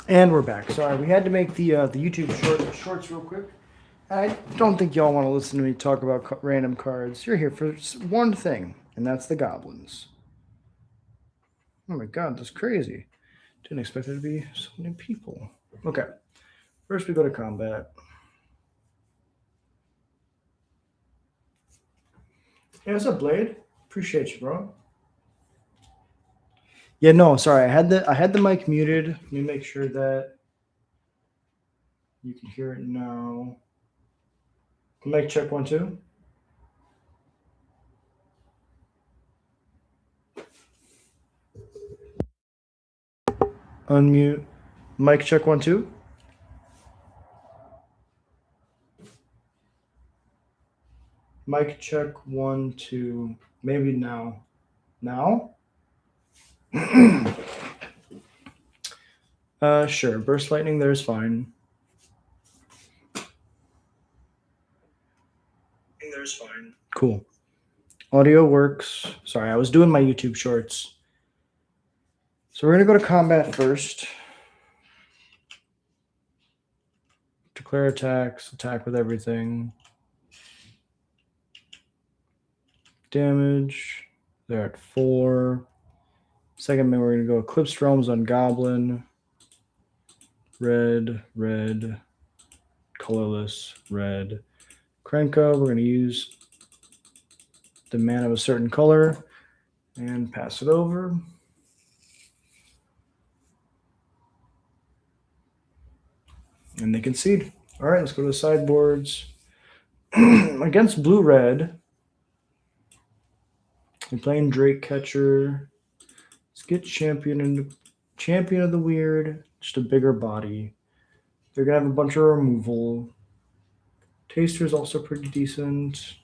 And we're back. Sorry, we had to make the YouTube shorts real quick. I don't think y'all want to listen to me talk about random cards. You're here for one thing, and that's the goblins. Oh my god, that's crazy. Didn't expect there to be so many people. Okay, first we go to combat. Hey, what's up, Blade? Appreciate you, bro. Yeah, no, sorry. I had the mic muted. Let me make sure that you can hear it now. Mic check 1 2. Unmute. Mic check 1 2. Mic check 1 2. Maybe now. Now? Sure. Burst lightning there is fine. There's fine. Cool. Audio works. Sorry, I was doing my YouTube shorts. So we're gonna go to combat first. Declare attacks. Attack with everything. Damage. They're at 4. Second man, we're gonna go Eclipse Realms on Goblin. Red, red, colorless, red. Krenko, we're going to use the mana of a certain color and pass it over. And they concede. All right, let's go to the sideboards. Against blue-red, we're playing Drake Catcher. Let's get Champion of the Weird, just a bigger body. They're going to have a bunch of removal. Taster's also pretty decent.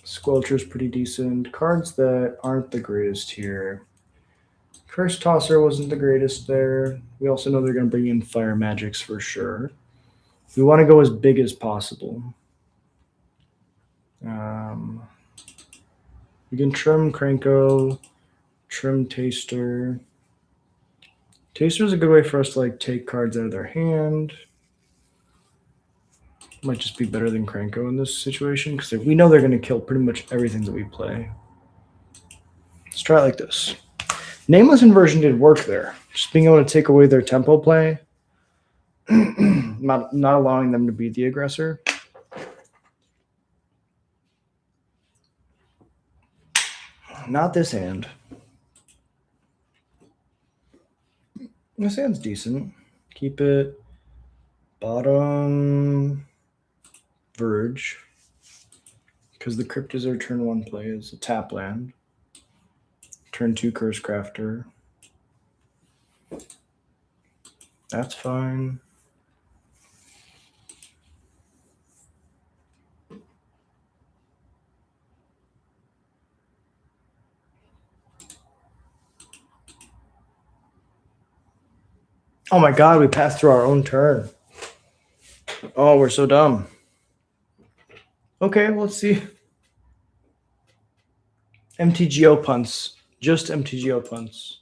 Squelcher's pretty decent. Cards that aren't the greatest here. Curse Tosser wasn't the greatest there. We also know they're going to bring in Fire Magics for sure. We want to go as big as possible. We can trim Krenko, trim Taster. Taster is a good way for us to take cards out of their hand. Might just be better than Krenko in this situation because we know they're going to kill pretty much everything that we play. Let's try it like this. Nameless Inversion did work there. Just being able to take away their tempo play, not allowing them to be the aggressor. Not this hand. This hand's decent. Keep it. Bottom Verge. Because the Crypt is our turn 1 play is a tap land. Turn 2 Curse Crafter. That's fine. Oh my god, we passed through our own turn. Oh, we're so dumb. Okay, let's see. MTGO punts. Just MTGO punts.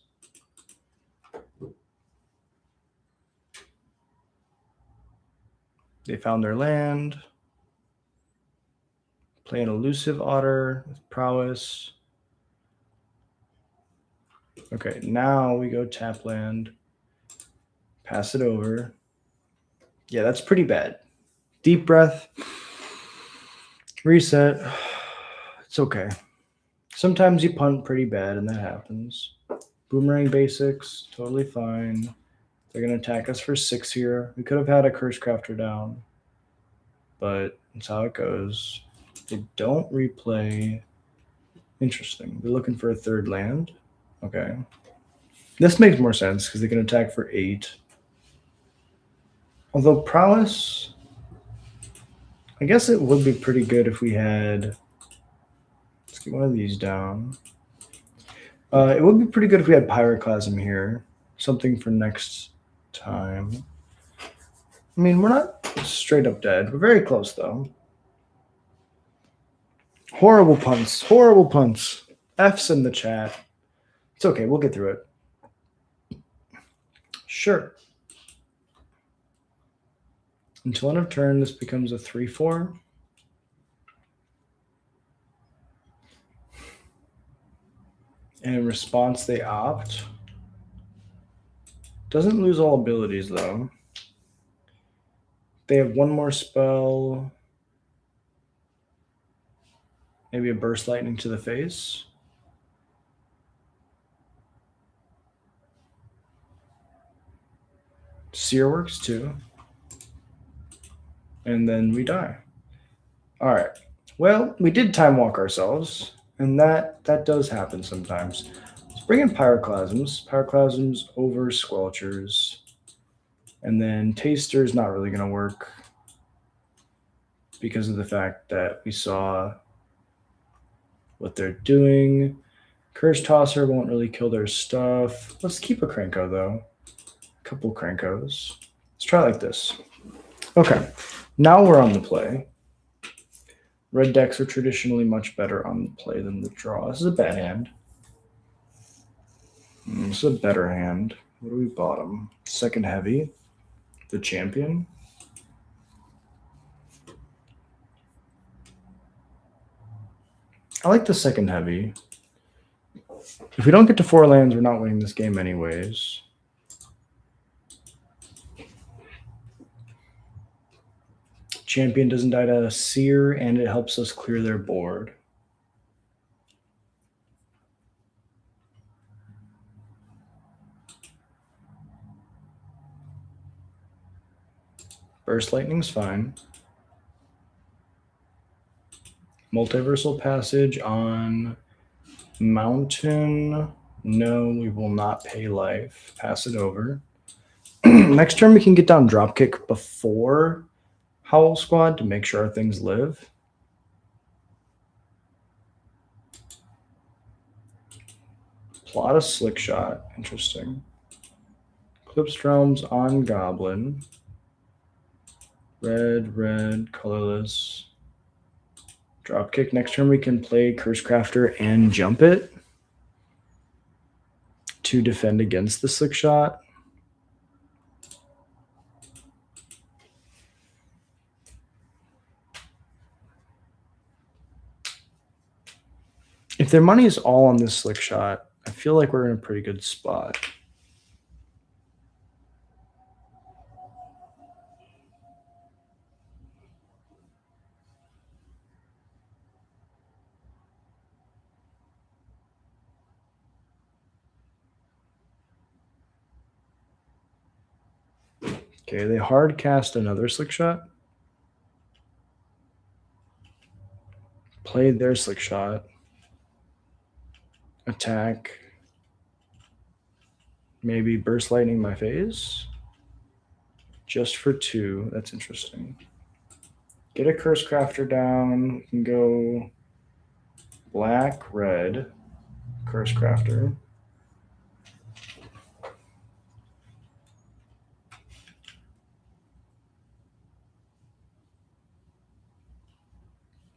They found their land. Play an Elusive Otter with Prowess. Okay, now we go tap land. Pass it over. Yeah, that's pretty bad. Deep breath. Reset. It's okay. Sometimes you punt pretty bad, and that happens. Boomerang basics, totally fine. They're going to attack us for 6 here. We could have had a Curse Crafter down, but that's how it goes. They don't replay. Interesting. They're looking for a third land. Okay. This makes more sense because they can attack for 8. Although Prowess, I guess it would be pretty good if we had. Let's get one of these down. It would be pretty good if we had Pyroclasm here. Something for next time. I mean, we're not straight up dead. We're very close, though. Horrible punts. Horrible punts. F's in the chat. It's okay. We'll get through it. Sure. Until end of turn, this becomes a 3/4. And in response, they opt. Doesn't lose all abilities, though. They have one more spell. Maybe a Burst Lightning to the face. Seer works too. And then we die. All right. Well, we did time walk ourselves, and that does happen sometimes. Let's bring in Pyroclasms. Pyroclasms over Squelchers. And then Taster's not really going to work because of the fact that we saw what they're doing. Curse Tosser won't really kill their stuff. Let's keep a Krenko, though. A couple Krenkos. Let's try like this. Okay. Now we're on the play. Red decks are traditionally much better on the play than the draw. This is a bad hand. This is a better hand. What do we bottom? Second heavy. The champion. I like the second heavy. If we don't get to 4 lands, we're not winning this game anyways. Champion doesn't die to Seer, and it helps us clear their board. Burst Lightning's fine. Multiversal Passage on Mountain. No, we will not pay life. Pass it over. Next turn, we can get down Dropkick before Howl Squad to make sure our things live. Plot a Slick Shot. Interesting. Eclipse Realms on Goblin. Red, colorless. Dropkick. Next turn, we can play Cursecrafter and jump it to defend against the Slick Shot. If their money is all on this Slick Shot, I feel like we're in a pretty good spot. Okay, they hard cast another Slick Shot. Play their Slick Shot. Attack. Maybe Burst Lightning my phase. Just for 2. That's interesting. Get a Cursecrafter down. We can go black, red. Cursecrafter.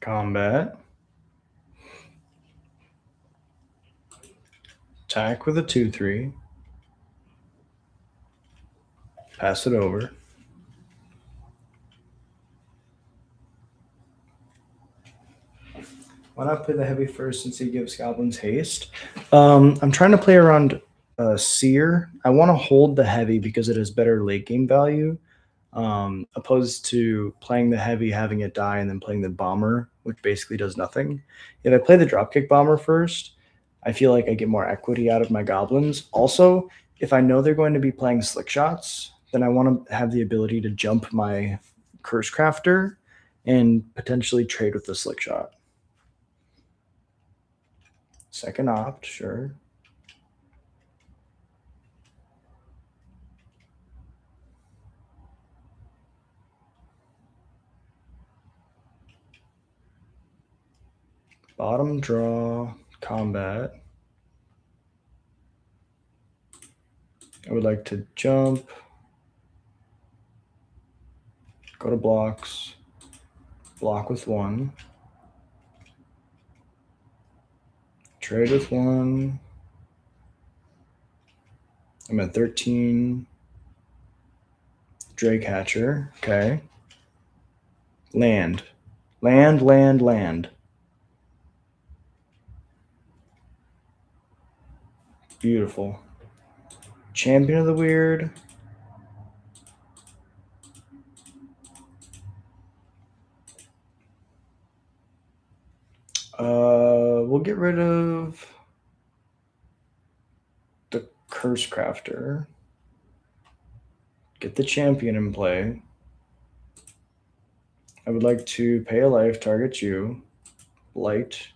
Combat. Attack with a 2/3. Pass it over. Why not play the heavy first since he gives Goblins haste? I'm trying to play around Seer. I want to hold the heavy because it has better late game value, opposed to playing the heavy, having it die, and then playing the bomber, which basically does nothing. If I play the Dropkick Bomber first, I feel like I get more equity out of my Goblins. Also, if I know they're going to be playing Slick Shots, then I want to have the ability to jump my Cursecrafter and potentially trade with the Slick Shot. Second opt, sure. Bottom draw, combat. I would like to jump. Go to blocks. Block with 1. Trade with 1. I'm at 13. Drake Hatcher. Okay. Land. Land, land, land. Beautiful. Champion of the Weird. We'll get rid of the Curse Crafter. Get the champion in play. I would like to pay a life, target you. Blight.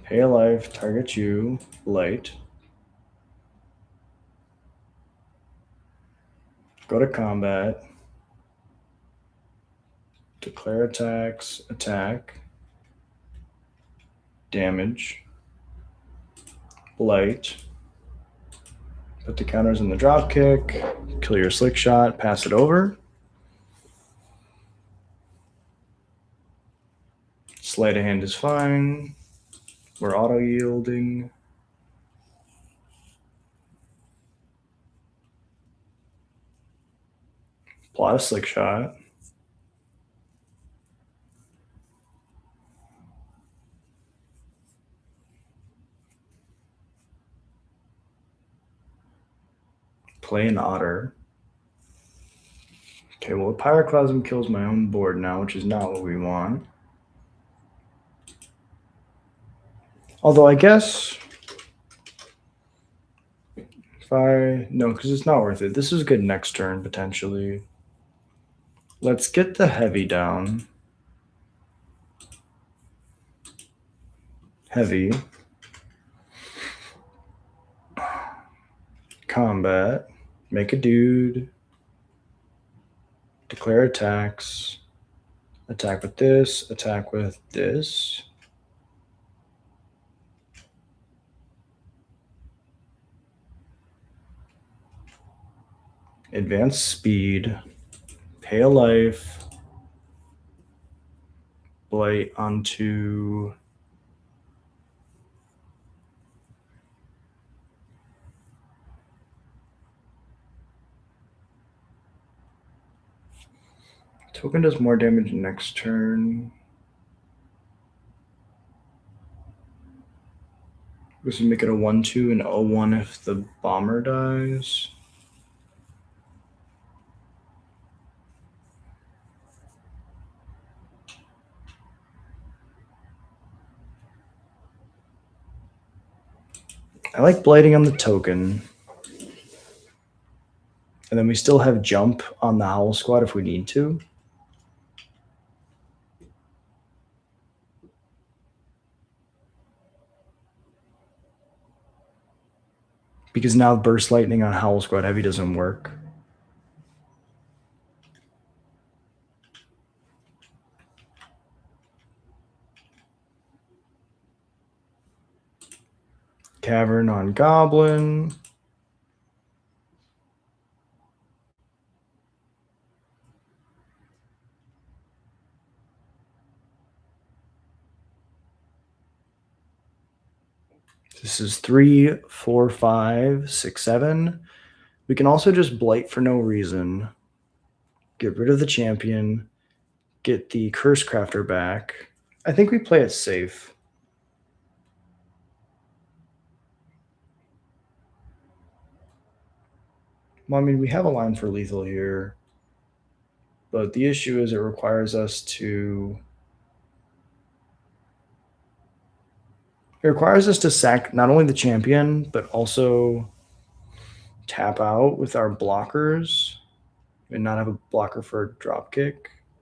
Pay a life, target you. Blight. Go to combat. Declare attacks. Attack. Damage. Blight. Put the counters in the drop kick. Kill your slick shot. Pass it over. Sleight of hand is fine. We're auto yielding. Plot a slick shot. Play an otter. Okay, well, the Pyroclasm kills my own board now, which is not what we want. Although I guess if no, because it's not worth it. This is good next turn, potentially. Let's get the heavy down. Heavy. Combat. Make a dude. Declare attacks. Attack with this. Attack with this. Advanced speed. Pay a life. Blight onto... Token does more damage next turn. This would make it a 1/2 and 0/1 if the bomber dies. I like blighting on the token. And then we still have jump on the Howl Squad if we need to. Because now Burst Lightning on Howl Squad Heavy doesn't work. Cavern on Goblin. This is 3, 4, 5, 6, 7. We can also just blight for no reason. Get rid of the champion. Get the Curse Crafter back. I think we play it safe. Well, I mean, we have a line for lethal here. But the issue is it requires us to... It requires us to sack not only the champion, but also tap out with our blockers and not have a blocker for a dropkick.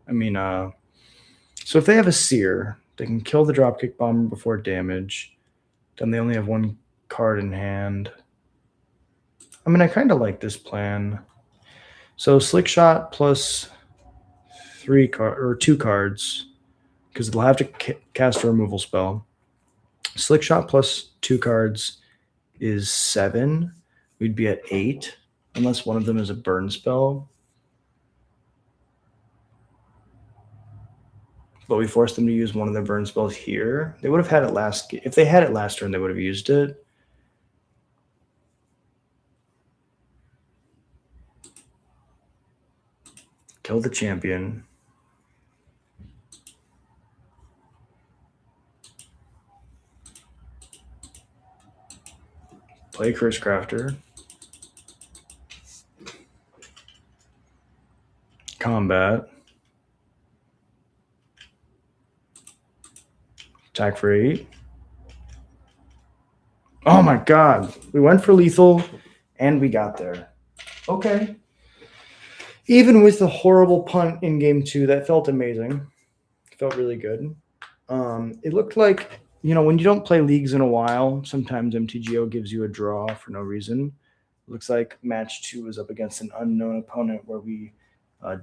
I mean, so if they have a seer, they can kill the dropkick bomber before damage. Then they only have one card in hand. I mean, I kind of like this plan. So slick shot plus 2 cards, because they'll have to cast a removal spell. Slick shot plus 2 cards is 7. We'd be at 8, unless one of them is a burn spell. But we forced them to use one of their burn spells here. They would have had it last... If they had it last turn, they would have used it. Kill the champion. Play Curse Crafter. Combat. Attack for 8. Oh my god. We went for lethal and we got there. Okay. Even with the horrible punt in game 2, that felt amazing. It felt really good. It looked like, when you don't play leagues in a while, sometimes MTGO gives you a draw for no reason. It looks like match 2 was up against an unknown opponent where we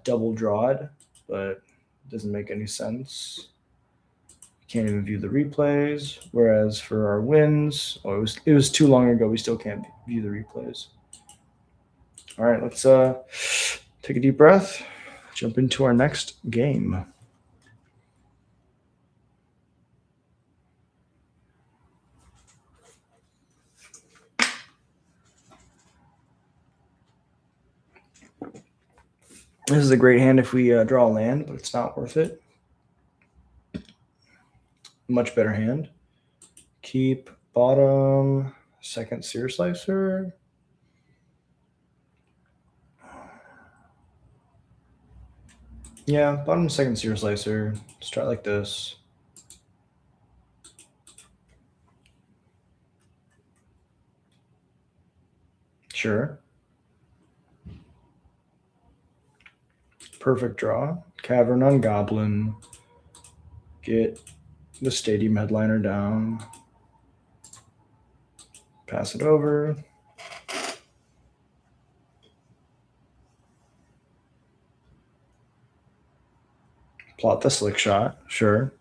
double drawed, but it doesn't make any sense. Can't even view the replays. Whereas for our wins, it was too long ago. We still can't view the replays. All right, let's take a deep breath. Jump into our next game. This is a great hand if we draw a land, but it's not worth it. Much better hand. Keep bottom, second Seer Slicer. Yeah, bottom second Seer Slicer. Start like this. Sure. Perfect draw. LORYWN Goblin. Get the Stadium Headliner down. Pass it over. Plot the Slick Shot. Sure.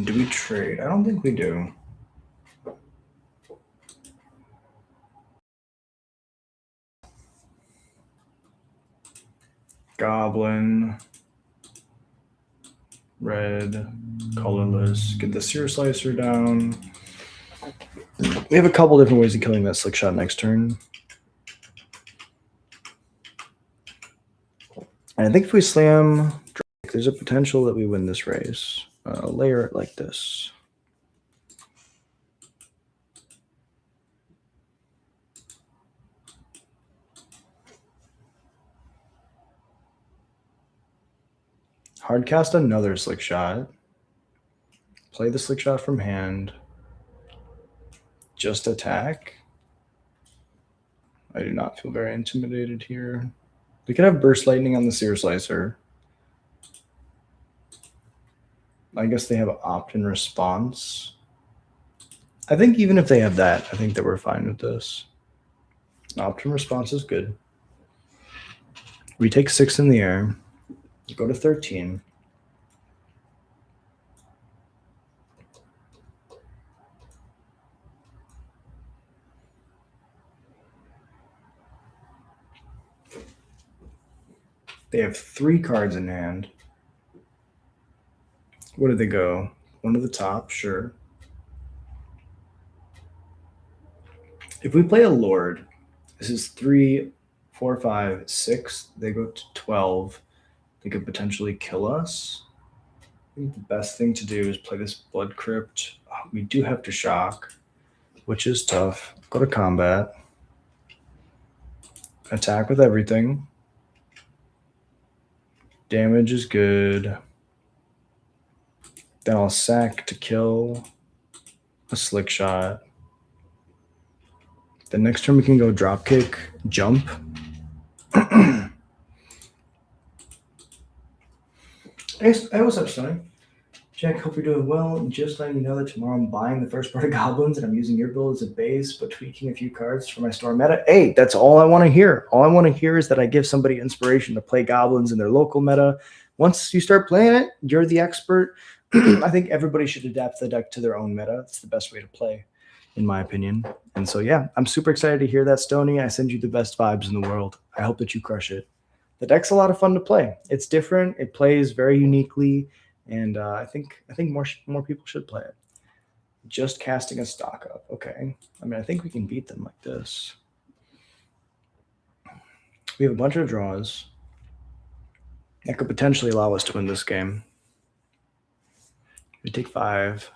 Do we trade? I don't think we do. Goblin. Red. Colorless. Get the Seer Slicer down. We have a couple different ways of killing that Slick Shot next turn. And I think if we slam Drake, there's a potential that we win this race. Layer it like this. Hardcast another Slick Shot. Play the Slick Shot from hand. Just attack. I do not feel very intimidated here. We could have Burst Lightning on the Seer Slicer. I guess they have opt-in response. I think even if they have that, I think that we're fine with this. Opt-in response is good. We take 6 in the air. Go to 13. They have 3 cards in hand. Where do they go? One to the top, sure. If we play a Lord, this is 3, 4, 5, 6. They go to 12. They could potentially kill us. I think the best thing to do is play this Blood Crypt. We do have to shock, which is tough. Go to combat. Attack with everything. Damage is good. Then I'll sack to kill a Slick Shot. The next turn we can go Dropkick, Jump. Hey, what's up, Sonny? Jack, hope you're doing well. And just letting you know that tomorrow I'm buying the first part of Goblins and I'm using your build as a base, but tweaking a few cards for my store meta. Hey, that's all I want to hear. All I want to hear is that I give somebody inspiration to play Goblins in their local meta. Once you start playing it, you're the expert. I think everybody should adapt the deck to their own meta. It's the best way to play, in my opinion. And so, yeah, I'm super excited to hear that, Stoney. I send you the best vibes in the world. I hope that you crush it. The deck's a lot of fun to play. It's different. It plays very uniquely. And I think more people should play it. Just casting a stock up. Okay. I mean, I think we can beat them like this. We have a bunch of draws that could potentially allow us to win this game. We take 5.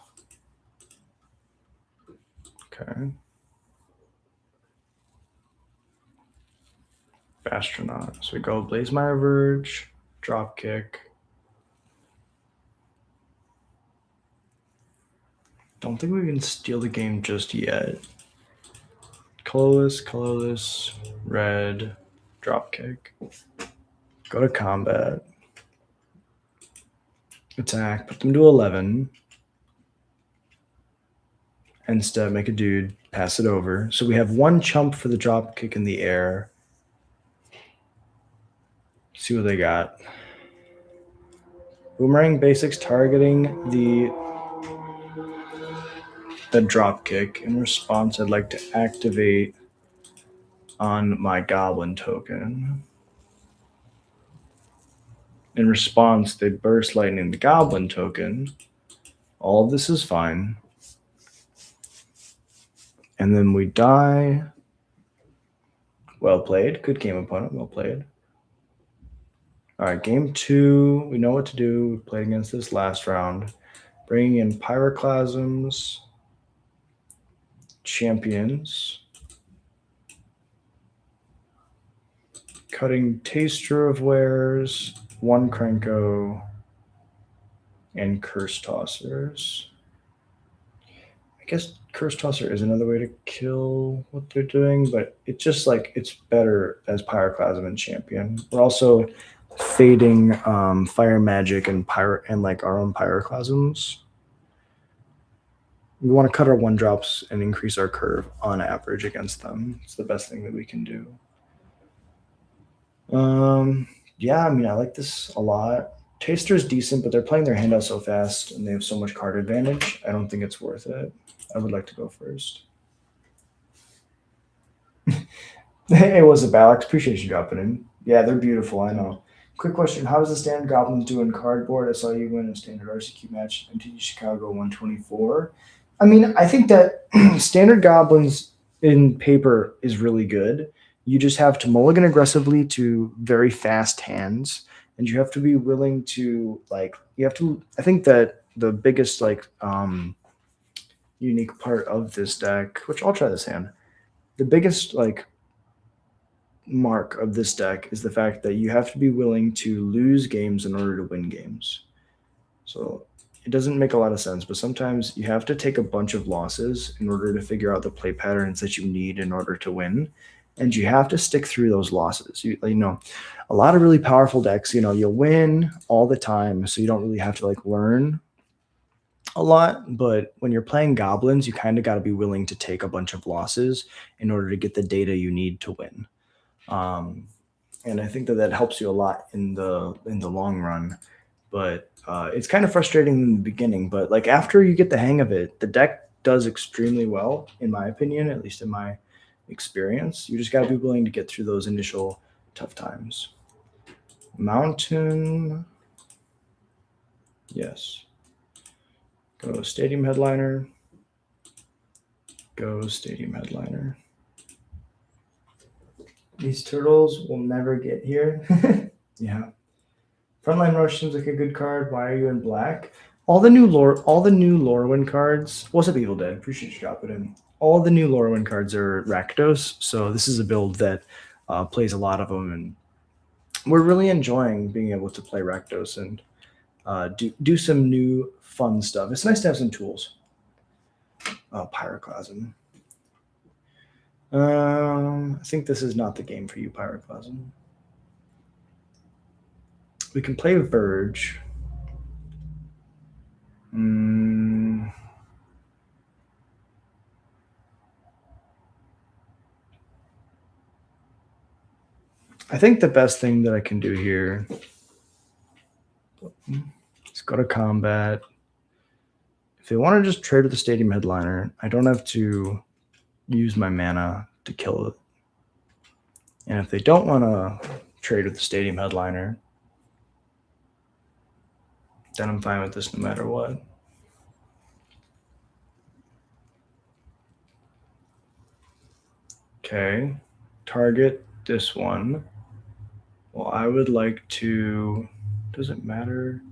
Okay. Astronaut. So we go Blazemire Verge, Dropkick. Don't think we can steal the game just yet. Colorless, red, Dropkick. Go to combat. Attack, put them to 11. Instead, make a dude, pass it over. So we have 1 chump for the Dropkick in the air. See what they got. Boomerang basics targeting the Dropkick. In response, I'd like to activate on my Goblin token. In response, they burst lightning the Goblin token. All of this is fine. And then we die. Well played. Good game, opponent. Well played. All right, game 2. We know what to do. We played against this last round. Bringing in Pyroclasms, Champions, cutting Taster of Wares, 1 Krenko, and Curse Tossers. I guess Curse Tosser is another way to kill what they're doing, but it's just like it's better as Pyroclasm and Champion. We're also fading Fire Magic and like our own Pyroclasms. We want to cut our 1-drops and increase our curve on average against them. It's the best thing that we can do. Yeah, I mean, I like this a lot. Taster is decent, but they're playing their hand out so fast and they have so much card advantage. I don't think it's worth it. I would like to go first. Hey, what's up, Alex? Appreciate you dropping in. Yeah, they're beautiful, I know. Quick question. How does the standard Goblins do in cardboard? I saw you win a standard RCQ match, MTG Chicago 124. I mean, I think that standard Goblins in paper is really good. You just have to mulligan aggressively to very fast hands, and you have to be willing to, like, you have to, I think that the biggest, like, unique part of this deck, which I'll try this hand, the biggest, like, mark of this deck is the fact that you have to be willing to lose games in order to win games. So it doesn't make a lot of sense, but sometimes you have to take a bunch of losses in order to figure out the play patterns that you need in order to win. And you have to stick through those losses. You know, a lot of really powerful decks, you know, you'll win all the time, so you don't really have to like learn a lot. But when you're playing Goblins, you kind of got to be willing to take a bunch of losses in order to get the data you need to win. And I think that that helps you a lot in the long run. But it's kind of frustrating in the beginning. But like after you get the hang of it, the deck does extremely well, in my opinion, at least in my experience. You just got to be willing to get through those initial tough times. Mountain. Yes. Go Stadium Headliner. Go Stadium Headliner. These turtles will never get here. Yeah. Frontline Rush seems like a good card. Why are you in black? All the new LORYWN cards. What's up, Evil Dead? Appreciate you dropping in. All the new LORYWN cards are Rakdos, so this is a build that plays a lot of them, and we're really enjoying being able to play Rakdos and do some new fun stuff. It's nice to have some tools. Pyroclasm. I think this is not the game for you, Pyroclasm. We can play Verge. I think the best thing that I can do here is go to combat. If they want to just trade with the Stadium Headliner, I don't have to use my mana to kill it. And if they don't want to trade with the Stadium Headliner, then I'm fine with this no matter what. Okay, target this one. Well, I would like to. Does it matter?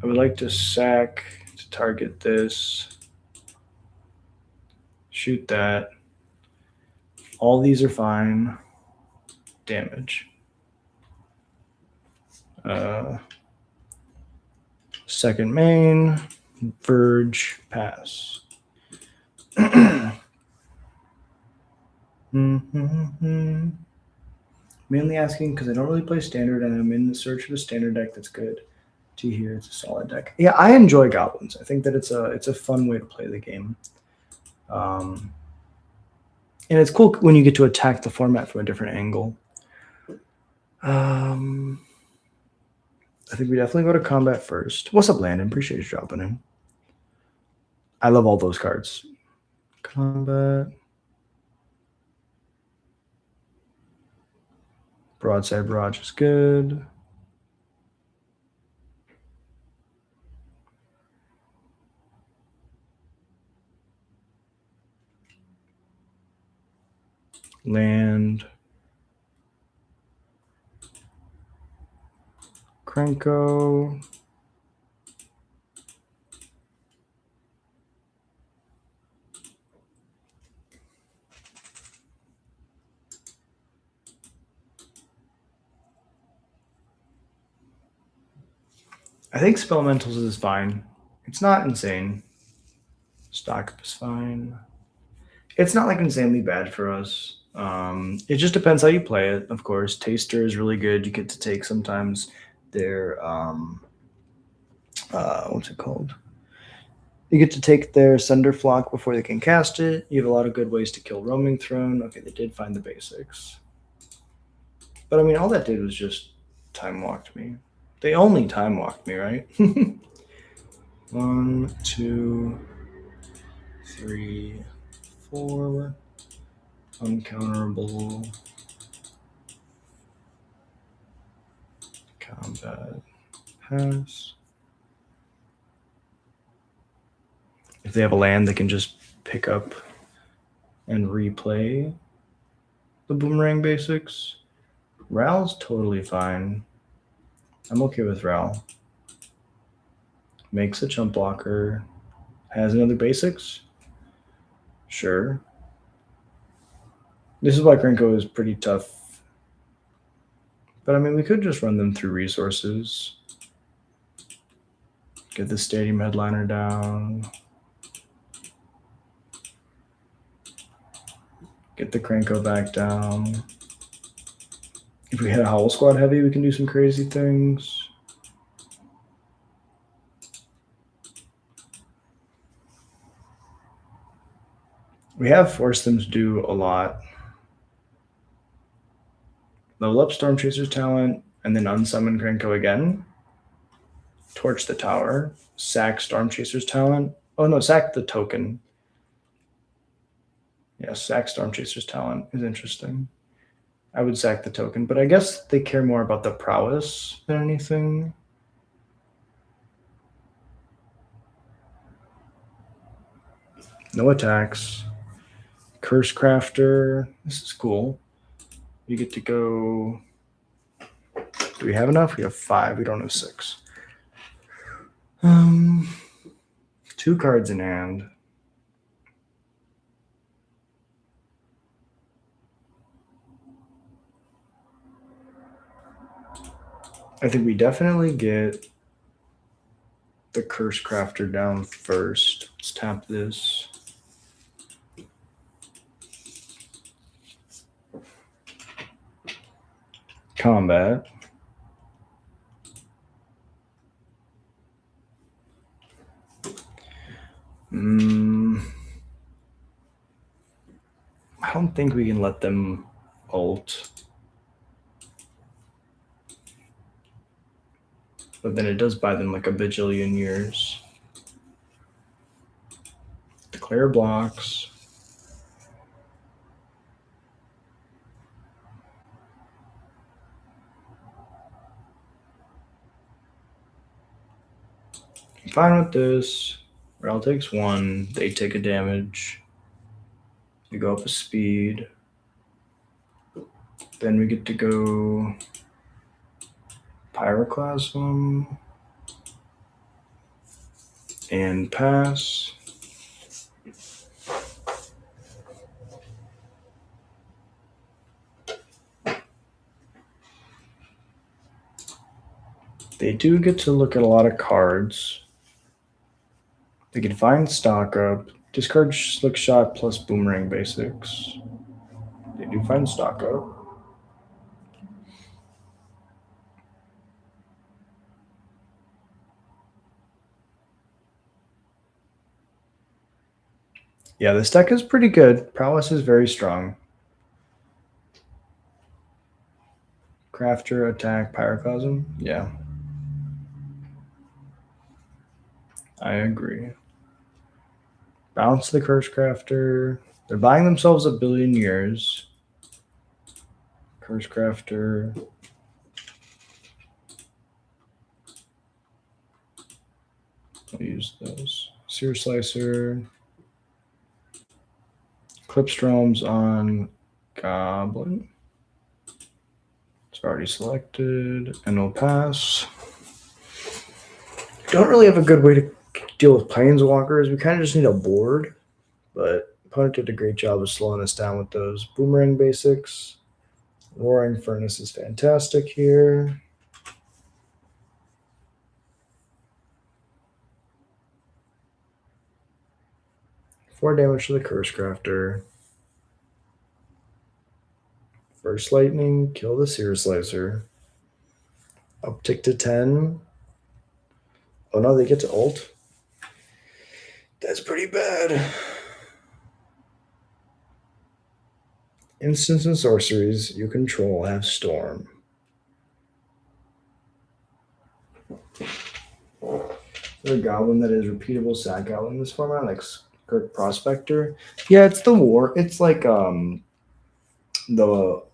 I would like to sack to target this. Shoot that. All these are fine. Damage. Second main. Verge. Pass. Mainly asking because I don't really play standard and I'm in the search of a standard deck that's good. To here, it's a solid deck. Yeah, I enjoy goblins. I think that it's a fun way to play the game. And it's cool when you get to attack the format from a different angle. I think we definitely go to combat first. What's up, Landon? Appreciate you dropping in. I love all those cards. Combat. Broadside Barrage is good. Land. Krenko. I think Spellmentals is fine. It's not insane. Stock is fine. It's not like insanely bad for us. It just depends how you play it, of course. Taster is really good. You get to take sometimes their what's it called? You get to take their Sunder Flock before they can cast it. You have a lot of good ways to kill Roaming Throne. Okay, they did find the basics. But I mean, all that did was just time walked me. They only time walked me, right? 1, 2, 3, 4. Uncounterable. Combat. Pass. If they have a land, they can just pick up and replay the Boomerang basics. Ral's totally fine. I'm okay with Ral. Makes a chump blocker. Has another basics? Sure. This is why Krenko is pretty tough. But I mean, we could just run them through resources. Get the Stadium Headliner down. Get the Krenko back down. If we hit a Howl Squad heavy, we can do some crazy things. We have forced them to do a lot. Level up Storm Chaser's talent, and then unsummon Krenko again. Torch the tower. Sack Storm Chaser's talent. Oh no, sack the token. Yeah, sack Storm Chaser's talent is interesting. I would sack the token, but I guess they care more about the prowess than anything. No attacks. Curse Crafter. This is cool. You get to go. Do we have enough? We have 5. We don't have 6. 2 cards in hand. I think we definitely get the Curse Crafter down first. Let's tap this. Combat. I don't think we can let them ult. But then it does buy them like a bajillion years. Declare blocks. I'm fine with this. Ral takes 1. They take a damage. We go up a speed. Then we get to go Pyroclasm. And pass. They do get to look at a lot of cards. They can find stock up. Discard Slick Shot plus Boomerang Basics. They do find stock up. Yeah, this deck is pretty good. Prowess is very strong. Crafter, attack, Pyroclasm. Yeah. I agree. Bounce the Curse Crafter. They're buying themselves a billion years. Curse Crafter. I'll use those. Sear Slicer. Clipstroms on Goblin. It's already selected, and we'll pass. Don't really have a good way to deal with Planeswalkers. We kind of just need a board, but opponent did a great job of slowing us down with those Boomerang Basics. Roaring Furnace is fantastic here. Four damage to the Curse Crafter. First Lightning, kill the Sear Slicer. Uptick to 10. Oh no, they get to ult. That's pretty bad. Instants and sorceries you control have Storm. The Goblin that is repeatable Sad Goblin in this format, like Kirk Prospector. Yeah, it's the war. It's like the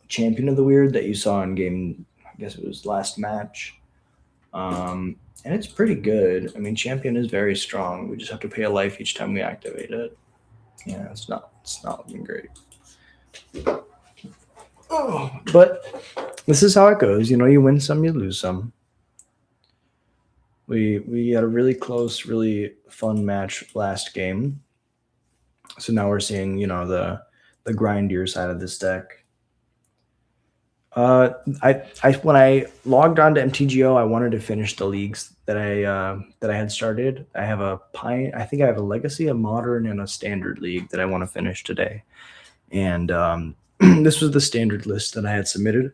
Champion of the Weird that you saw in game, I guess it was last match. And it's pretty good. I mean, Champion is very strong. We just have to pay a life each time we activate it. Yeah, it's not looking great. Oh, but this is how it goes. You know, you win some, you lose some. We had a really close, really fun match last game. So now we're seeing, you know, the grindier side of this deck. When I logged on to MTGO, I wanted to finish the leagues that I had started. I have I think I have a Legacy, a Modern, and a Standard league that I want to finish today. And this was the standard list that I had submitted.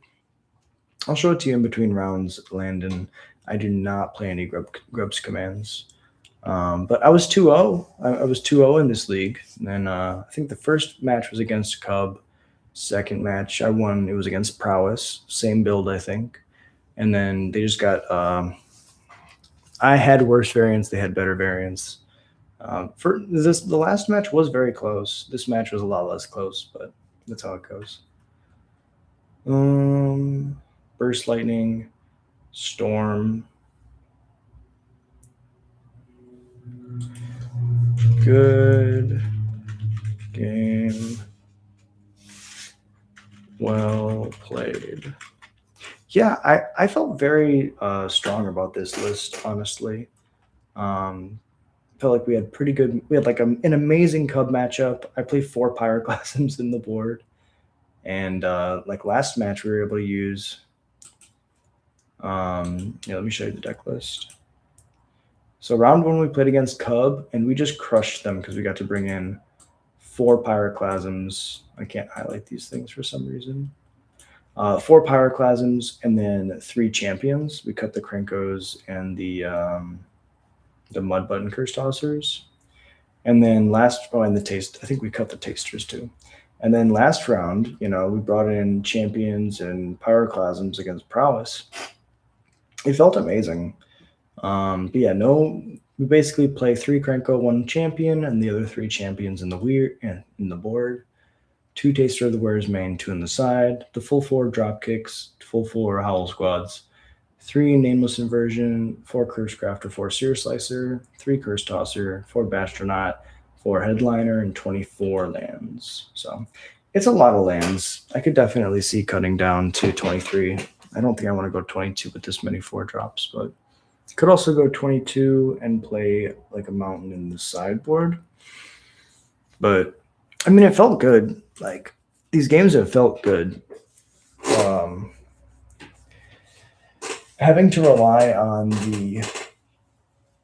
I'll show it to you in between rounds, Landon. I do not play any Grubs commands. But I was 2-0. I was 2-0 in this league. And then I think the first match was against Cub. Second match I won. It was against Prowess. Same build, I think. And then they just got I had worse variants. They had better variants. For this, the last match was very close. This match was a lot less close, but that's how it goes. Burst Lightning, Storm. Good game. Well played. Yeah, I felt very strong about this list, honestly. Felt like we had like an amazing Cub matchup. I played 4 Pyroclasms in the board. And like last match, we were able to use, let me show you the deck list. So round 1, we played against Cub, and we just crushed them because we got to bring in 4 Pyroclasms. I can't highlight these things for some reason. 4 Pyroclasms, and then 3 champions. We cut the Krenkos and the Mud Button Curse Tossers. And then and the Taste. I think we cut the Tasters too. And then last round, we brought in champions and Pyroclasms against Prowess. It felt amazing. But yeah, we basically play 3 Krenko, 1 champion, and the other 3 champions in the board. 2 Taster of the Wearer's Main, 2 on the side. The full 4 drop kicks, full 4 Howl Squads. 3 Nameless Inversion, 4 Curse Crafter, 4 Sear Slicer, 3 Curse Tosser, 4 Bastronaut, 4 Headliner, and 24 lands. So it's a lot of lands. I could definitely see cutting down to 23 I don't think I want to go 22 with this many 4-drops, but could also go 22 and play like a mountain in the sideboard. But I mean, it felt good. Like these games have felt good. Having to rely on the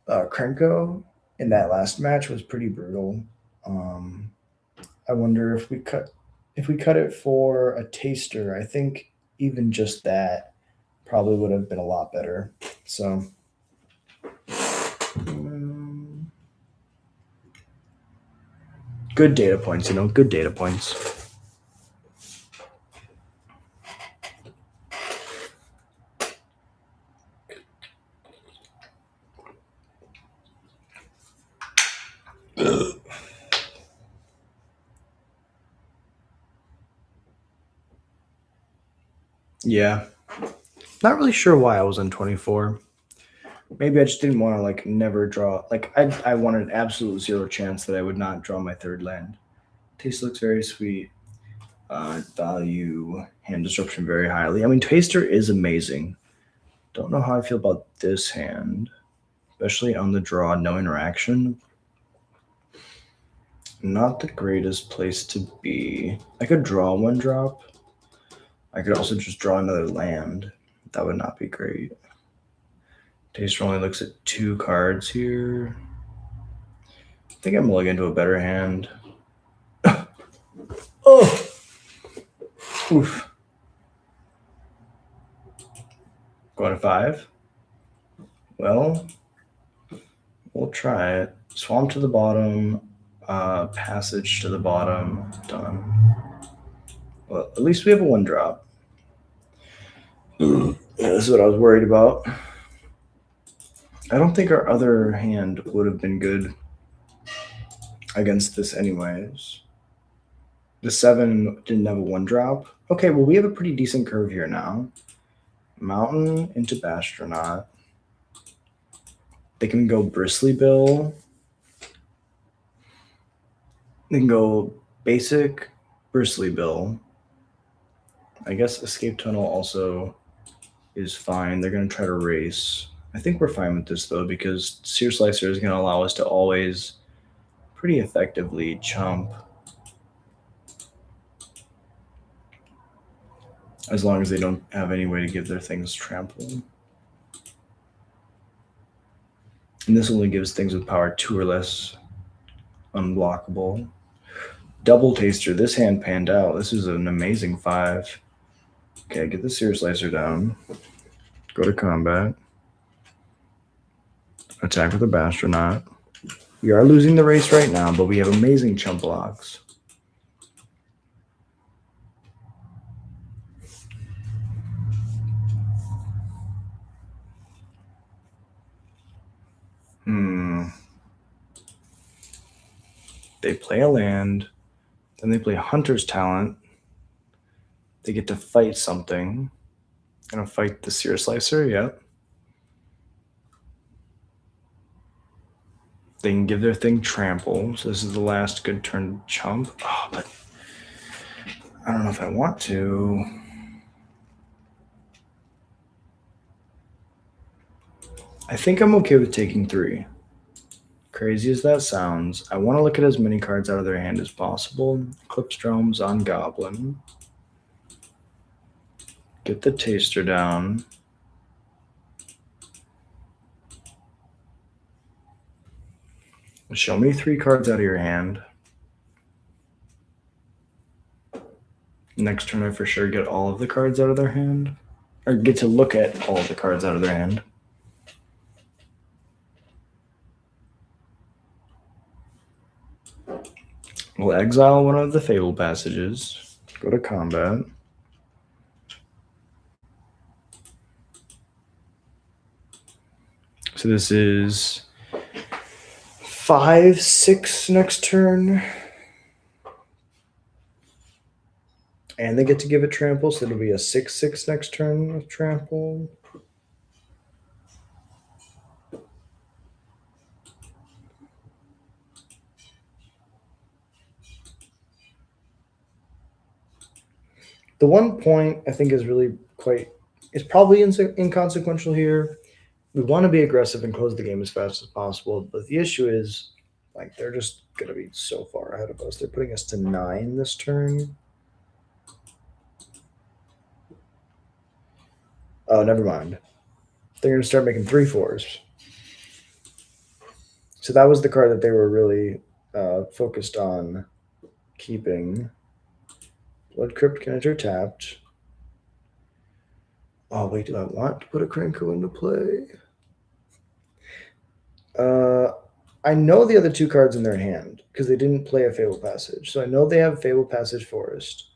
Krenko in that last match was pretty brutal. I wonder if we cut it for a taster. I think even just that probably would have been a lot better. So good data points, good data points. Yeah. Not really sure why I was on 24. Maybe I just didn't want to like never draw. Like I wanted an absolute zero chance that I would not draw my third land. Taste looks very sweet. Value hand disruption very highly. I mean, Taster is amazing. Don't know how I feel about this hand, especially on the draw, no interaction. Not the greatest place to be. I could draw 1-drop. I could also just draw another land. That would not be great. Taster only looks at 2 cards here. I think I'm looking into a better hand. Oh! Oof. Going to 5? Well, we'll try it. Swamp to the bottom, passage to the bottom, done. Well, at least we have a 1-drop. Yeah, this is what I was worried about. I don't think our other hand would have been good against this anyways. The 7 didn't have a 1-drop. Okay, well, we have a pretty decent curve here now. Mountain into Bastronaut. They can go Bristly Bill. They can go basic Bristly Bill. I guess Escape Tunnel also is fine. They're going to try to race. I think we're fine with this, though, because Sear Slicer is going to allow us to always pretty effectively chump. As long as they don't have any way to give their things trample. And this only gives things with power 2 or less unblockable. Double Taster. This hand panned out. This is an amazing 5. Okay, get the Sear Slicer down. Go to combat. Attack with the Bastronaut. We are losing the race right now, but we have amazing chump blocks. They play a land. Then they play Hunter's Talent. They get to fight something. Gonna fight the Sear Slicer, yep. They can give their thing trample. So this is the last good turn to chump. Oh, but I don't know if I want to. I think I'm okay with taking 3. Crazy as that sounds, I want to look at as many cards out of their hand as possible. Clipstrome's on Goblin. Get the Taster down. Show me 3 cards out of your hand. Next turn I for sure get all of the cards out of their hand. Or get to look at all of the cards out of their hand. We'll exile one of the Fable Passages. Go to combat. So this is 5-6 next turn. And they get to give it trample, so it'll be a 6-6 next turn with trample. The one point I think is really quite It's probably inconsequential here. We want to be aggressive and close the game as fast as possible, but the issue is, like, they're just going to be so far ahead of us. They're putting us to 9 this turn. Oh, never mind. They're going to start making 3/4s. So that was the card that they were really focused on keeping. Blood Crypt can enter tapped. Oh, wait, do I want to put a Krenko into play? I know the other 2 cards in their hand because they didn't play a Fable Passage. So I know they have Fable Passage Forest.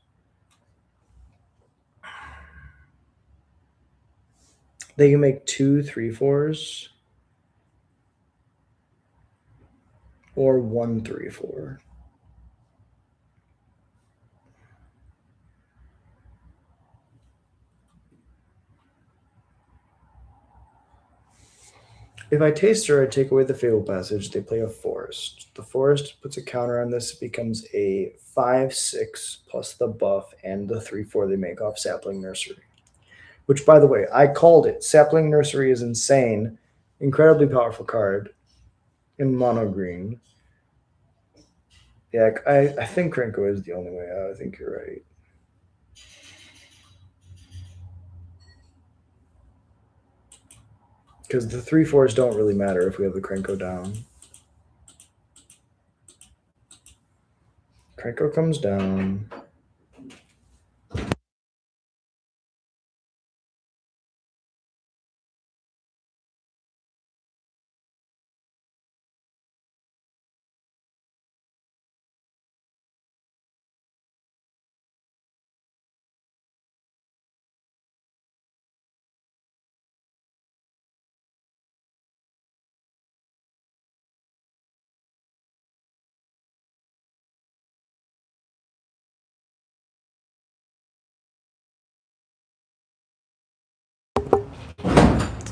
They can make 2 3/4s or 1 3/4. If I Taster, I take away the Fable Passage. They play a Forest. The Forest puts a counter on this. It becomes a 5/6 plus the buff and the 3/4 they make off Sapling Nursery. Which, by the way, I called it. Sapling Nursery is insane. Incredibly powerful card in mono green. Yeah, I think Krenko is the only way out. I think you're right. Because the 3/4s don't really matter if we have the Krenko down. Krenko comes down.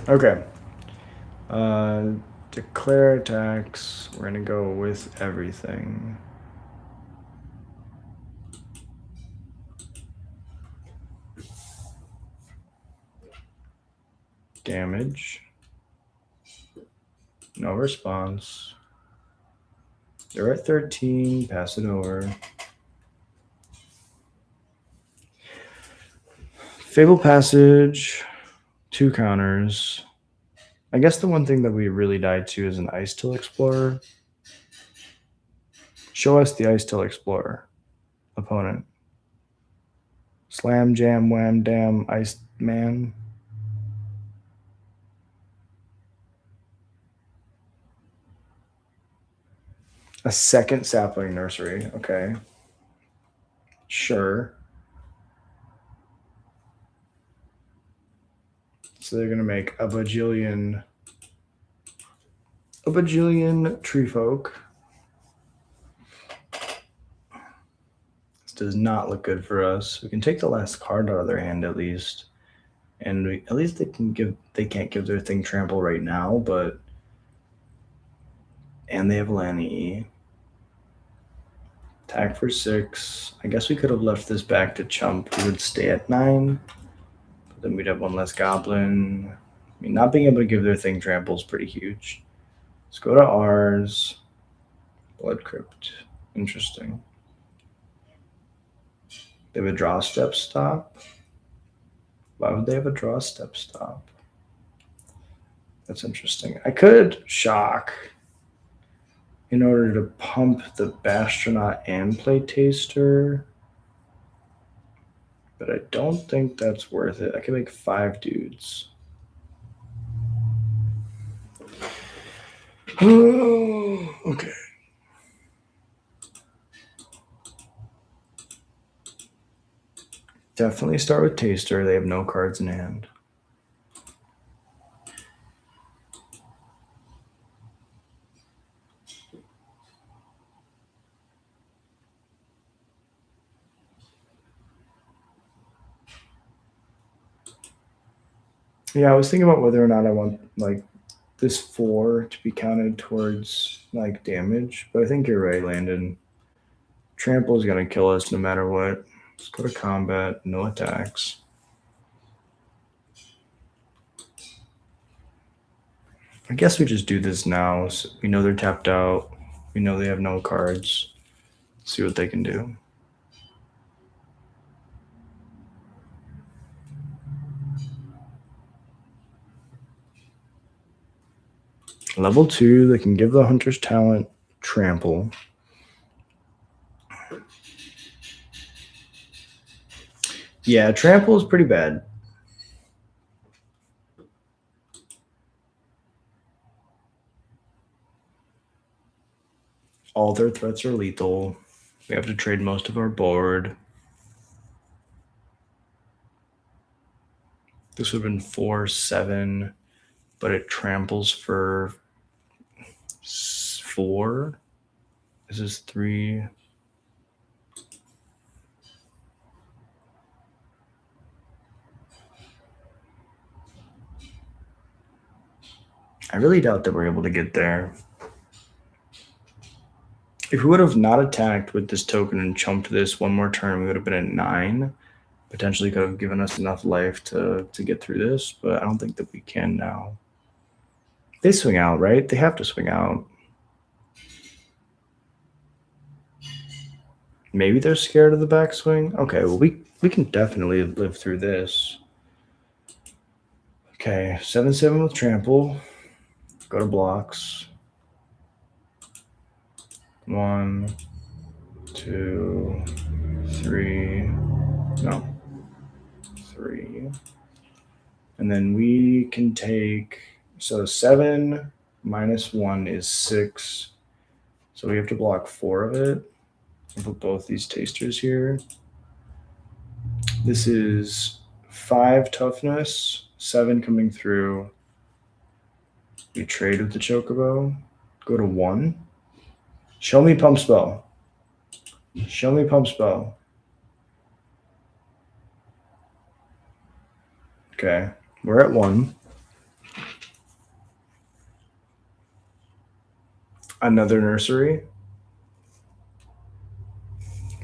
Okay. Declare attacks. We're gonna go with everything. Damage. No response. They're at 13. Pass it over. Fable Passage. 2 counters. I guess the one thing that we really died to is an Ice Till Explorer. Show us the Ice Till Explorer, opponent. Slam, jam, wham, damn, Ice Man. A second Sapling Nursery. Okay. Sure. So they're going to make a bajillion tree folk. This does not look good for us. We can take the last card out of their hand at least. And at least they can't give their thing trample right now, but and they have Lanny. Attack for 6. I guess we could have left this back to chump. We would stay at 9. But then we'd have 1 less goblin. I mean, not being able to give their thing trample is pretty huge. Let's go to ours. Blood Crypt. Interesting. They have a draw step stop. Why would they have a draw step stop? That's interesting. I could shock in order to pump the Bastronaut and play Taster. But I don't think that's worth it. I can make 5 dudes. Oh, okay. Definitely start with Taster. They have no cards in hand. Yeah, I was thinking about whether or not I want like this 4 to be counted towards like damage, but I think you're right, Landon. Trample is gonna kill us no matter what. Let's go to combat, no attacks. I guess we just do this now. So we know they're tapped out. We know they have no cards. See what they can do. Level 2, they can give the Hunter's Talent trample. Yeah, trample is pretty bad. All their threats are lethal. We have to trade most of our board. This would have been 4-7, but it tramples for 4. This is 3. I really doubt that we're able to get there. If we would have not attacked with this token and chumped this one more turn, we would have been at 9. Potentially could have given us enough life to get through this, but I don't think that we can now. They swing out, right? They have to swing out. Maybe they're scared of the backswing. Okay, well, we can definitely live through this. Okay, 7-7 with trample. Go to blocks. 1, 2, 3. No. 3. And then we can take, so 7 minus 1 is 6. So we have to block 4 of it. I'll put both these tasters here. This is 5 toughness, 7 coming through. We trade with the Chocobo. Go to 1. Show me pump spell. Show me pump spell. Okay, we're at 1. Another nursery.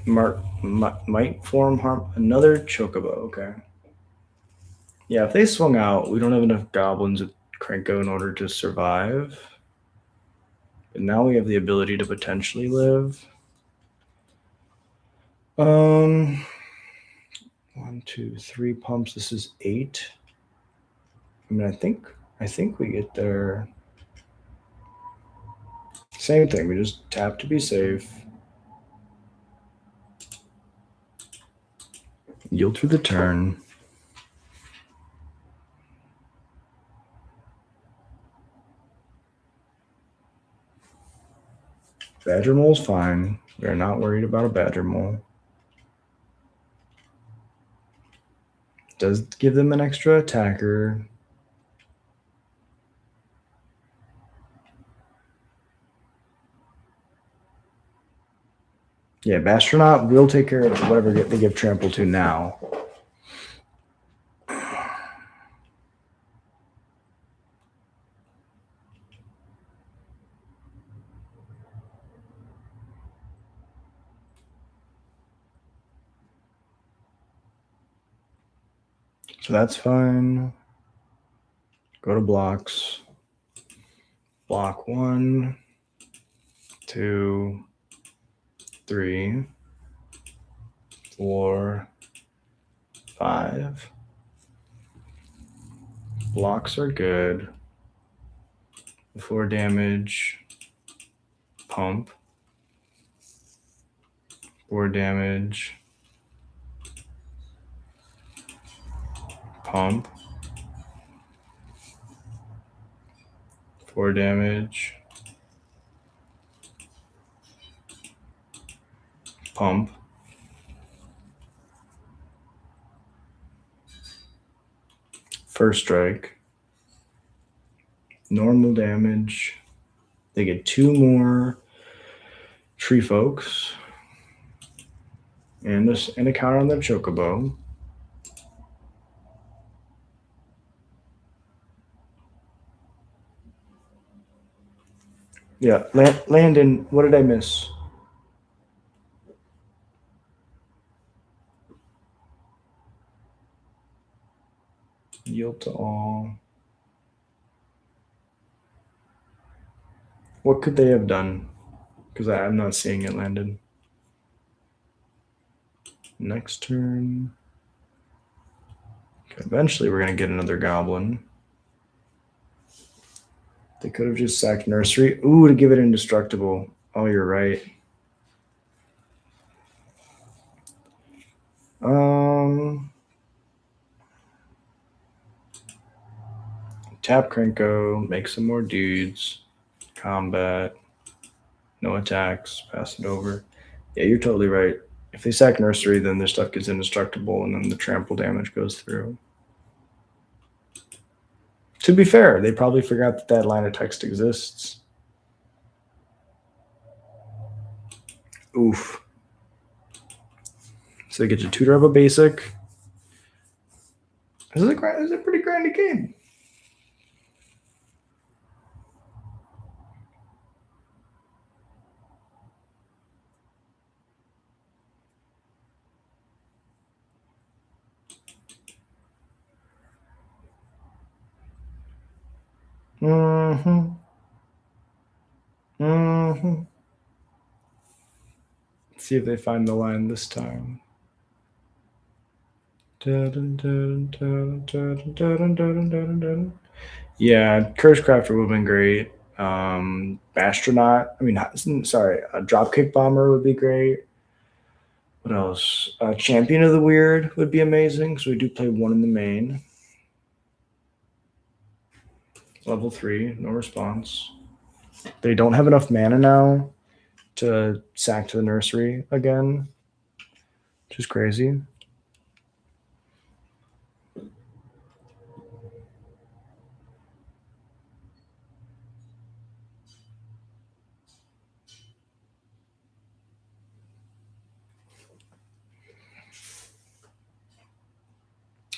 Might form harm. Another Chocobo. Okay. Yeah, if they swung out, we don't have enough goblins with Krenko in order to survive. But now we have the ability to potentially live. 1, 2, 3 pumps. This is 8. I mean, I think we get there. Same thing. We just tap to be safe. Yield through the turn. Badger Mole's fine. We are not worried about a Badger Mole. Does give them an extra attacker. Yeah, Bastronaut will take care of whatever they give trample to now. So that's fine. Go to blocks. Block 1, 2, 3, 4, 5. Blocks are good. 4 damage. Pump. 4 damage. Pump. 4 damage. Pump. First strike. Normal damage. They get 2 more tree folks. And a counter on the Chocobo. Yeah, Landon, what did I miss? Yield to all. What could they have done? Because I'm not seeing it landed. Next turn. Okay, eventually we're going to get another goblin. They could have just sacked Nursery. Ooh, to give it indestructible. Oh, you're right. Tap Krenko, make some more dudes. Combat. No attacks. Pass it over. Yeah, you're totally right. If they sack Nursery, then their stuff gets indestructible, and then the trample damage goes through. To be fair, they probably forgot that that line of text exists. Oof. So they get to tutor up a basic. This is a pretty grindy game. Mm-hmm. Mm-hmm. Let's see if they find the line this time. Yeah, Cursecrafter would have been great. Astronaut. I mean, sorry, a Dropkick Bomber would be great. What else? Champion of the Weird would be amazing because we do play one in the main. Level 3, no response. They don't have enough mana now to sack to the Nursery again, which is crazy.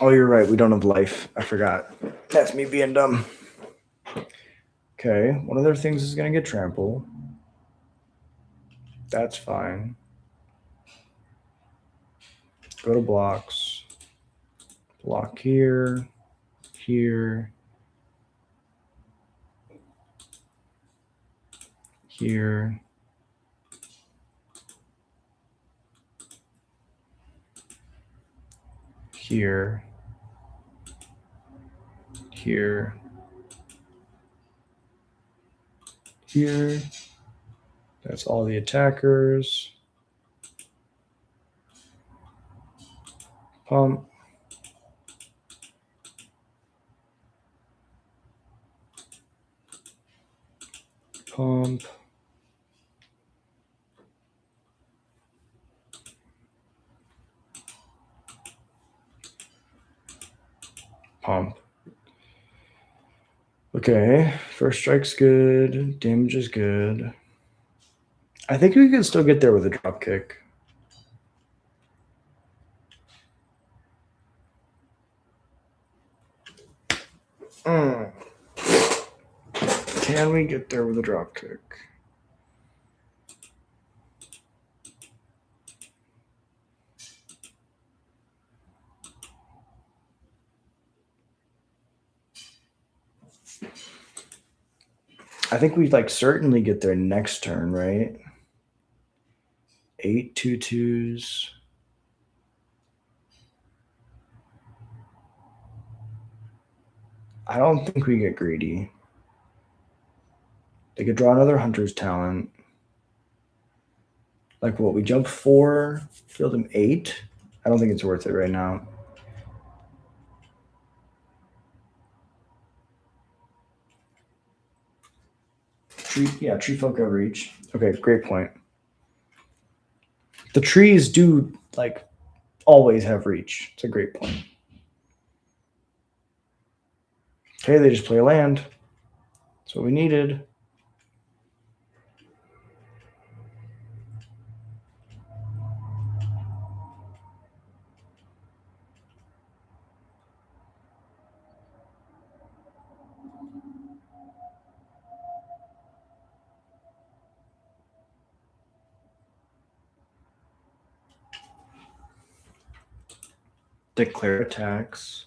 Oh, you're right. We don't have life. I forgot. That's me being dumb. Okay, one of their things is going to get trampled. That's fine. Go to blocks. Block here, here, here. Here, here, here. That's all the attackers. Pump. Pump. Pump. Okay, first strike's good. Damage is good. I think we can still get there with a drop kick. Can we get there with a drop kick? I think we certainly get there next turn, right? 8 2/2s. I don't think we get greedy. They could draw another Hunter's Talent. Like what? We jump 4, field him 8. I don't think it's worth it right now. Tree folk have reach. Okay, great point. The trees do always have reach. It's a great point. Okay, they just play a land. That's what we needed. Declare attacks.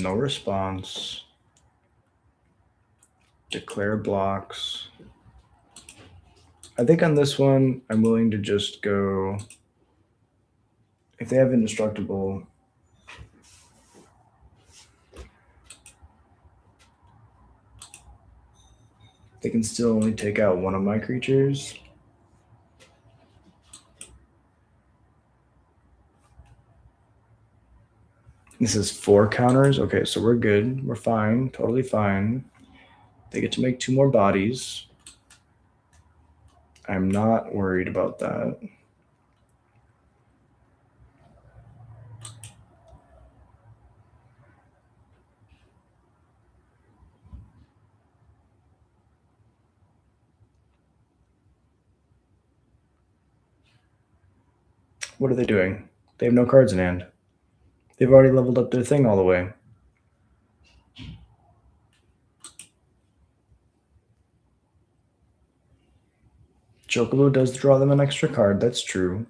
No response. Declare blocks. I think on this one, I'm willing to just go. If they have indestructible, they can still only take out one of my creatures. This is 4 counters. Okay, so we're good. We're fine. Totally fine. They get to make 2 more bodies. I'm not worried about that. What are they doing? They have no cards in hand. They've already leveled up their thing all the way. Chocobo does draw them an extra card. That's true.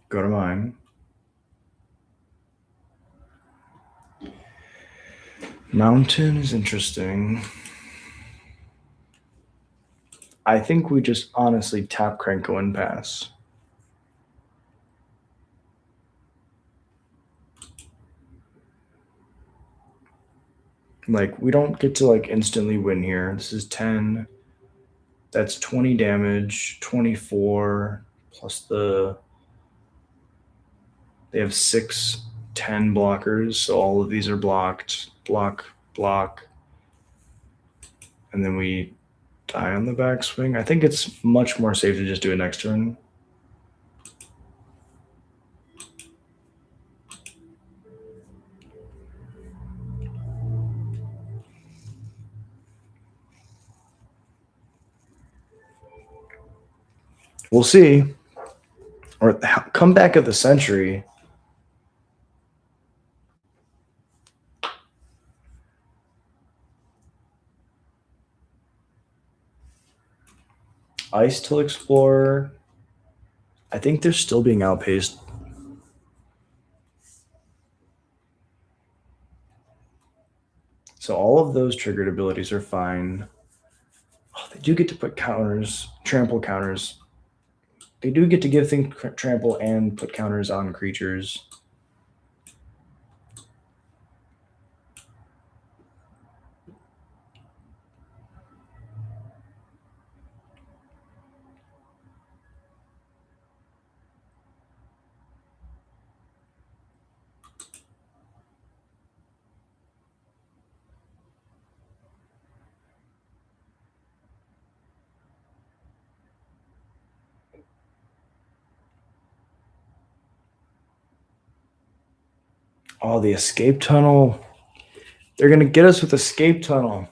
Go to mine. Mountain is interesting. I think we just honestly tap Krenko and pass. Like, we don't get to like instantly win here. This is 10. That's 20 damage, 24 plus they have 6, 10 blockers. So all of these are blocked. Block. And then we die on the backswing. I think it's much more safe to just do it next turn. We'll see. Or comeback of the century. Ice Till Explorer. I think they're still being outpaced. So all of those triggered abilities are fine. Oh, they do get to put counters, trample counters. They do get to give things trample and put counters on creatures. Oh, the escape tunnel. They're going to get us with escape tunnel.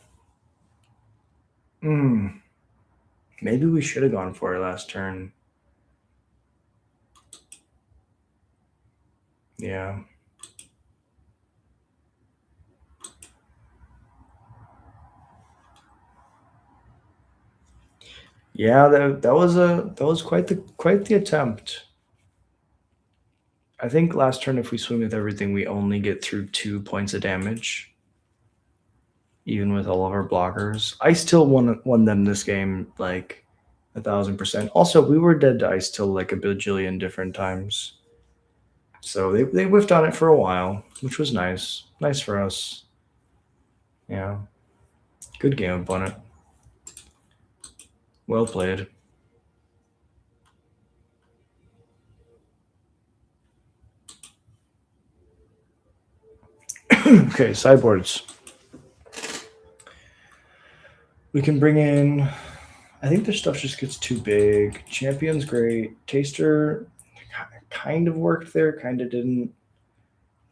Maybe we should have gone for it last turn. Yeah. Yeah, that was quite the attempt. I think last turn, if we swing with everything, we only get through 2 points of damage, even with all of our blockers. I still won them this game like 1,000%. Also, we were dead to ice till like a bajillion different times, so they whiffed on it for a while, which was nice. Nice for us. Yeah, good game, opponent. Well played. Okay, sideboards. We can bring in. I think their stuff just gets too big. Champion's great. Taster kind of worked there, kind of didn't.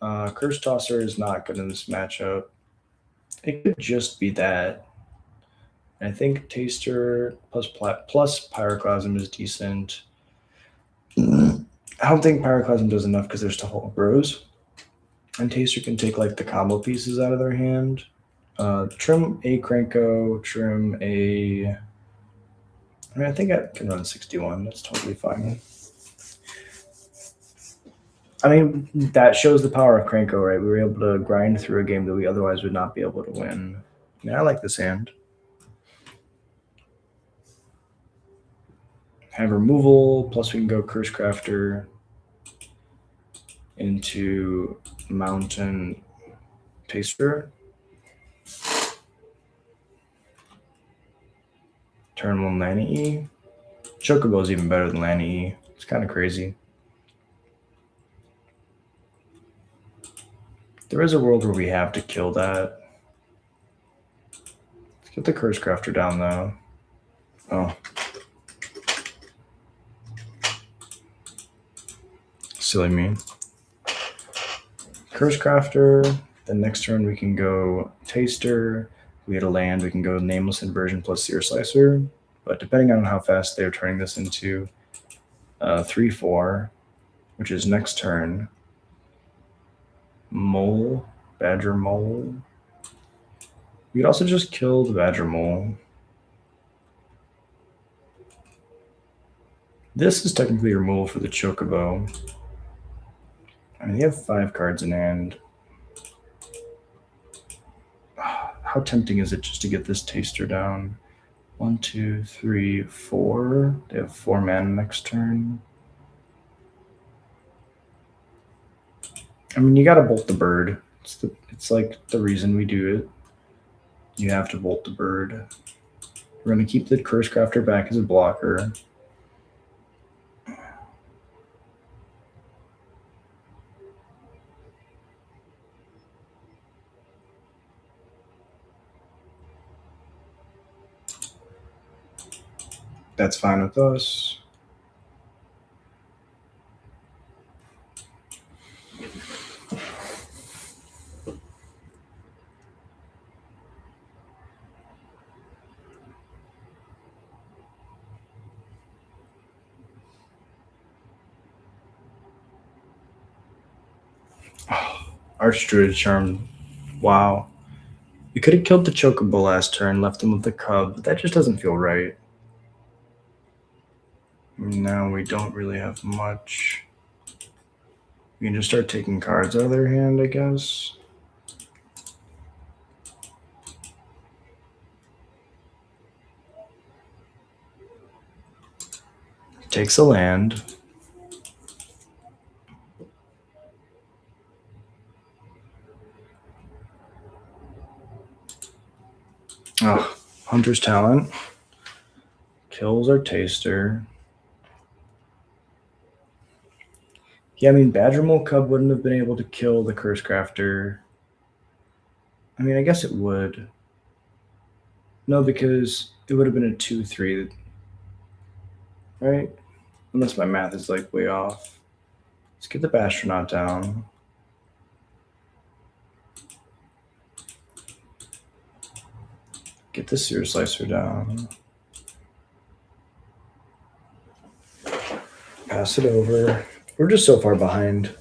Curse Tosser is not good in this matchup. It could just be that. I think Taster plus Pyroclasm is decent. I don't think Pyroclasm does enough because there's still Bros. And Taster can take like the combo pieces out of their hand. Trim a Krenko, trim a. I mean, I think I can run 61. That's totally fine. I mean, that shows the power of Cranko, right? We were able to grind through a game that we otherwise would not be able to win. Yeah, I like this hand. Have removal, plus we can go Curse Crafter into Mountain Taster. Turn 1 Lana E. Chocobo is even better than Lana E. It's kind of crazy. There is a world where we have to kill that. Let's get the Curse Crafter down, though. Oh. Silly me. Curse Crafter. Then next turn we can go Taster. We had a land, we can go Nameless Inversion plus Seer Slicer. But depending on how fast they're turning this into 3/4, which is next turn. Mole, Badger Mole. We could also just kill the Badger Mole. This is technically removal for the Chocobo. I mean, they have 5 cards in hand. How tempting is it just to get this Taster down? 1, 2, 3, 4. They have 4 mana next turn. I mean, you gotta bolt the bird. It's like the reason we do it. You have to bolt the bird. We're gonna keep the Curse Crafter back as a blocker. That's fine with us. Archdruid Charm. Wow. We could have killed the Chocobo last turn, left him with the Cub, but that just doesn't feel right. Now we don't really have much. We can just start taking cards out of their hand, I guess. Takes a land. Oh, Hunter's Talent. Kills our Taster. Yeah, I mean, Badger Mole Cub wouldn't have been able to kill the Curse Crafter. I mean, I guess it would. No, because it would have been a 2/3. Right? Unless my math is like way off. Let's get the Bastronaut down. Get the Seer Slicer down. Pass it over. We're just so far behind.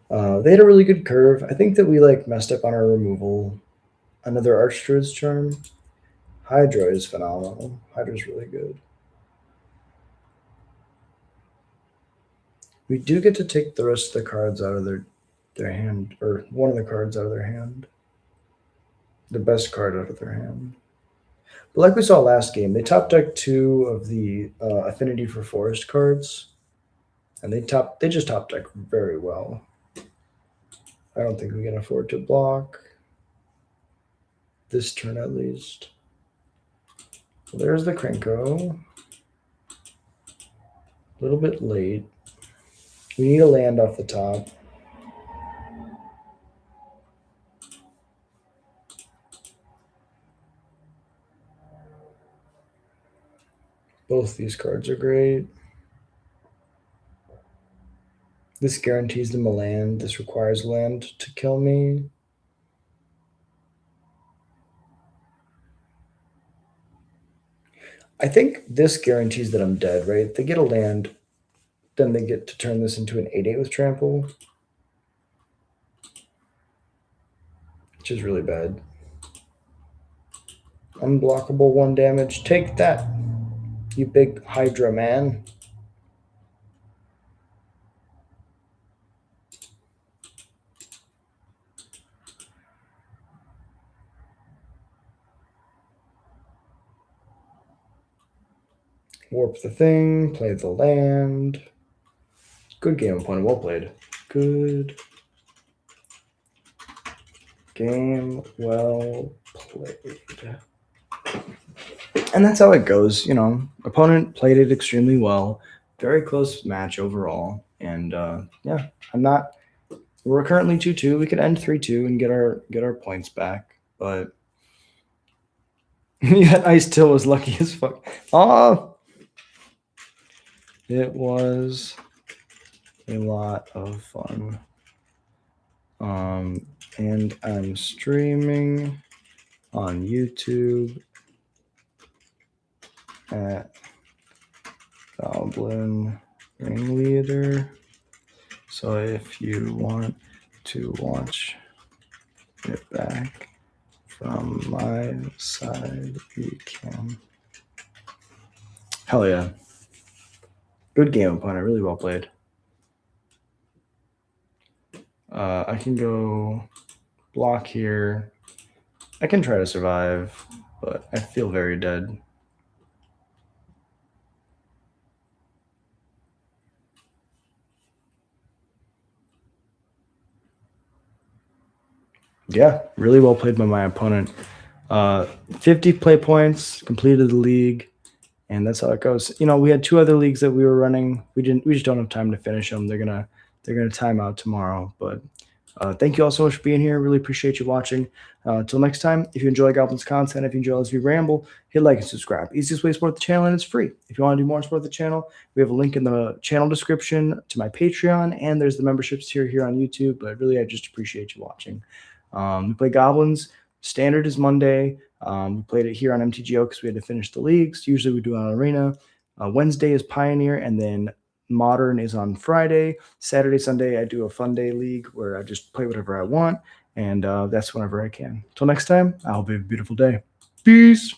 They had a really good curve. I think that we like messed up on our removal. Another Archdruid's Charm. Hydra is phenomenal. Hydra's really good. We do get to take the rest of the cards out of their hand, or one of the cards out of their hand. The best card out of their hand. But like we saw last game, they top deck 2 of the Affinity for Forest cards, and they just top deck very well. I don't think we can afford to block this turn at least. Well, there's the Cranko. A little bit late. We need a land off the top. Both these cards are great. This guarantees them a land. This requires land to kill me. I think this guarantees that I'm dead, right? They get a land, then they get to turn this into an 8/8 with trample, which is really bad. Unblockable 1 damage. Take that, you big Hydra man. Warp the thing, play the land. Good game, opponent. Well played. Good game, well played. And that's how it goes. You know, opponent played it extremely well. Very close match overall. And yeah, I'm not. We're currently 2-2. We could end 3-2 and get our points back. But yeah, I still was lucky as fuck. Oh, it was a lot of fun. And I'm streaming on YouTube at Goblin Ringleader. So if you want to watch it back from my side, you can. Hell yeah. Good game, opponent. Really well played. I can go block here. I can try to survive, but I feel very dead. Yeah, really well played by my opponent. 50 play points, completed the league, and that's how it goes. You know, we had 2 other leagues that we were running. We just don't have time to finish them. They're gonna time out tomorrow. But thank you all so much for being here. Really appreciate you watching. Until next time, if you enjoy Goblins content, if you enjoy us, we ramble, hit like and subscribe. Easiest way to support the channel, and it's free. If you want to do more support the channel, we have a link in the channel description to my Patreon, and there's the memberships tier here on YouTube. But really, I just appreciate you watching. We play Goblins. Standard is Monday. We played it here on MTGO because we had to finish the leagues. Usually we do it on Arena. Wednesday is Pioneer, and then Modern is on Friday. Saturday, Sunday, I do a fun day league where I just play whatever I want, and that's whenever I can. Till next time, I hope you have a beautiful day. Peace.